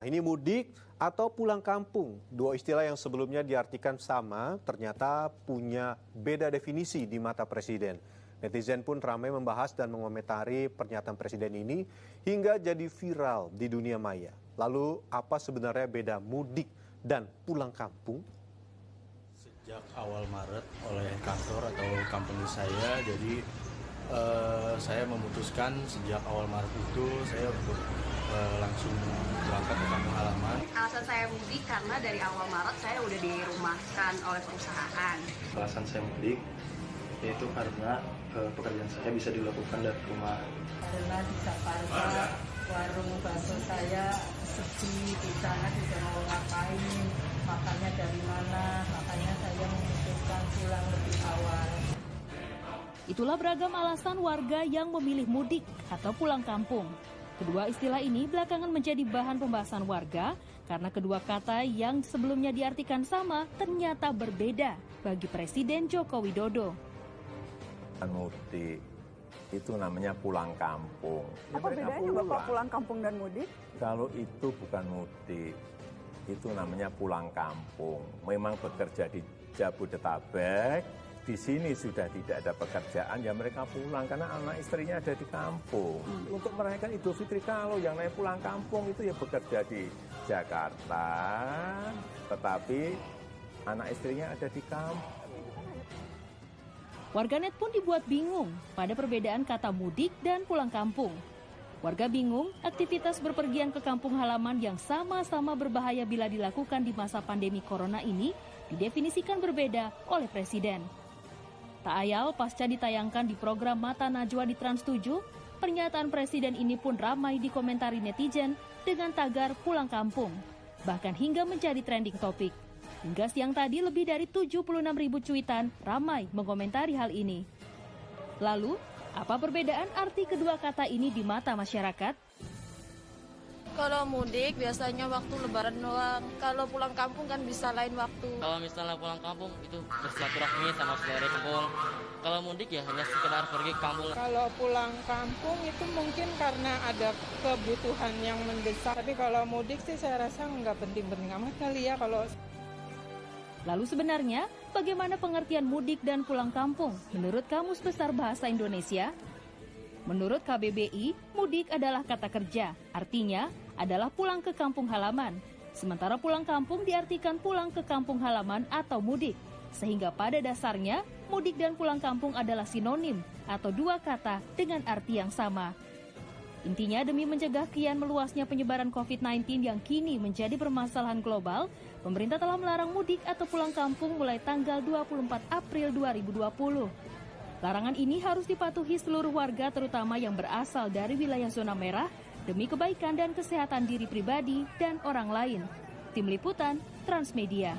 Ini mudik atau pulang kampung. Dua istilah yang sebelumnya diartikan sama ternyata punya beda definisi di mata Presiden. Netizen pun ramai membahas dan mengomentari pernyataan Presiden ini hingga jadi viral di dunia maya. Lalu apa sebenarnya beda mudik dan pulang kampung? Sejak awal Maret oleh kantor atau company saya, jadi saya memutuskan sejak awal Maret itu saya untuk langsung berangkat ke kampung halaman. Alasan saya mudik karena dari awal Maret saya udah dirumahkan oleh perusahaan. Alasan saya mudik yaitu karena pekerjaan saya bisa dilakukan dari rumah. Karena di Jakarta warung bakso saya sepi, di sana tidak mau ngapain, makannya dari mana, makanya saya memutuskan pulang lebih awal. Itulah beragam alasan warga yang memilih mudik atau pulang kampung. Kedua istilah ini belakangan menjadi bahan pembahasan warga karena kedua kata yang sebelumnya diartikan sama ternyata berbeda bagi Presiden Joko Widodo. Mudik itu namanya pulang kampung. Apa bedanya Bapak pulang kampung dan mudik? Kalau itu bukan mudik, itu namanya pulang kampung. Memang bekerja di Jabodetabek, di sini sudah tidak ada pekerjaan, ya mereka pulang karena anak istrinya ada di kampung. Untuk merayakan Idul Fitri, kalau yang naik pulang kampung itu ya bekerja di Jakarta, tetapi anak istrinya ada di kampung. Warganet pun dibuat bingung pada perbedaan kata mudik dan pulang kampung. Warga bingung aktivitas berpergian ke kampung halaman yang sama-sama berbahaya bila dilakukan di masa pandemi corona ini didefinisikan berbeda oleh Presiden. Tak ayal pasca ditayangkan di program Mata Najwa di Trans 7, pernyataan Presiden ini pun ramai dikomentari netizen dengan tagar pulang kampung, bahkan hingga menjadi trending topik. Hingga siang tadi lebih dari 76.000 cuitan ramai mengomentari hal ini. Lalu, apa perbedaan arti kedua kata ini di mata masyarakat? Kalau mudik biasanya waktu lebaran doang. Kalau pulang kampung kan bisa lain waktu. Kalau misalnya pulang kampung itu bersilaturahmi sama saudara kumpul. Kalau mudik ya hanya sekedar pergi ke kampung. Kalau pulang kampung itu mungkin karena ada kebutuhan yang mendesak. Tapi kalau mudik sih saya rasa nggak penting-penting amat kali ya kalau. Lalu sebenarnya bagaimana pengertian mudik dan pulang kampung menurut Kamus Besar Bahasa Indonesia? Menurut KBBI, mudik adalah kata kerja, artinya adalah pulang ke kampung halaman. Sementara pulang kampung diartikan pulang ke kampung halaman atau mudik. Sehingga pada dasarnya, mudik dan pulang kampung adalah sinonim atau dua kata dengan arti yang sama. Intinya demi mencegah kian meluasnya penyebaran COVID-19 yang kini menjadi permasalahan global, pemerintah telah melarang mudik atau pulang kampung mulai tanggal 24 April 2020. Larangan ini harus dipatuhi seluruh warga terutama yang berasal dari wilayah zona merah demi kebaikan dan kesehatan diri pribadi dan orang lain. Tim Liputan, Transmedia.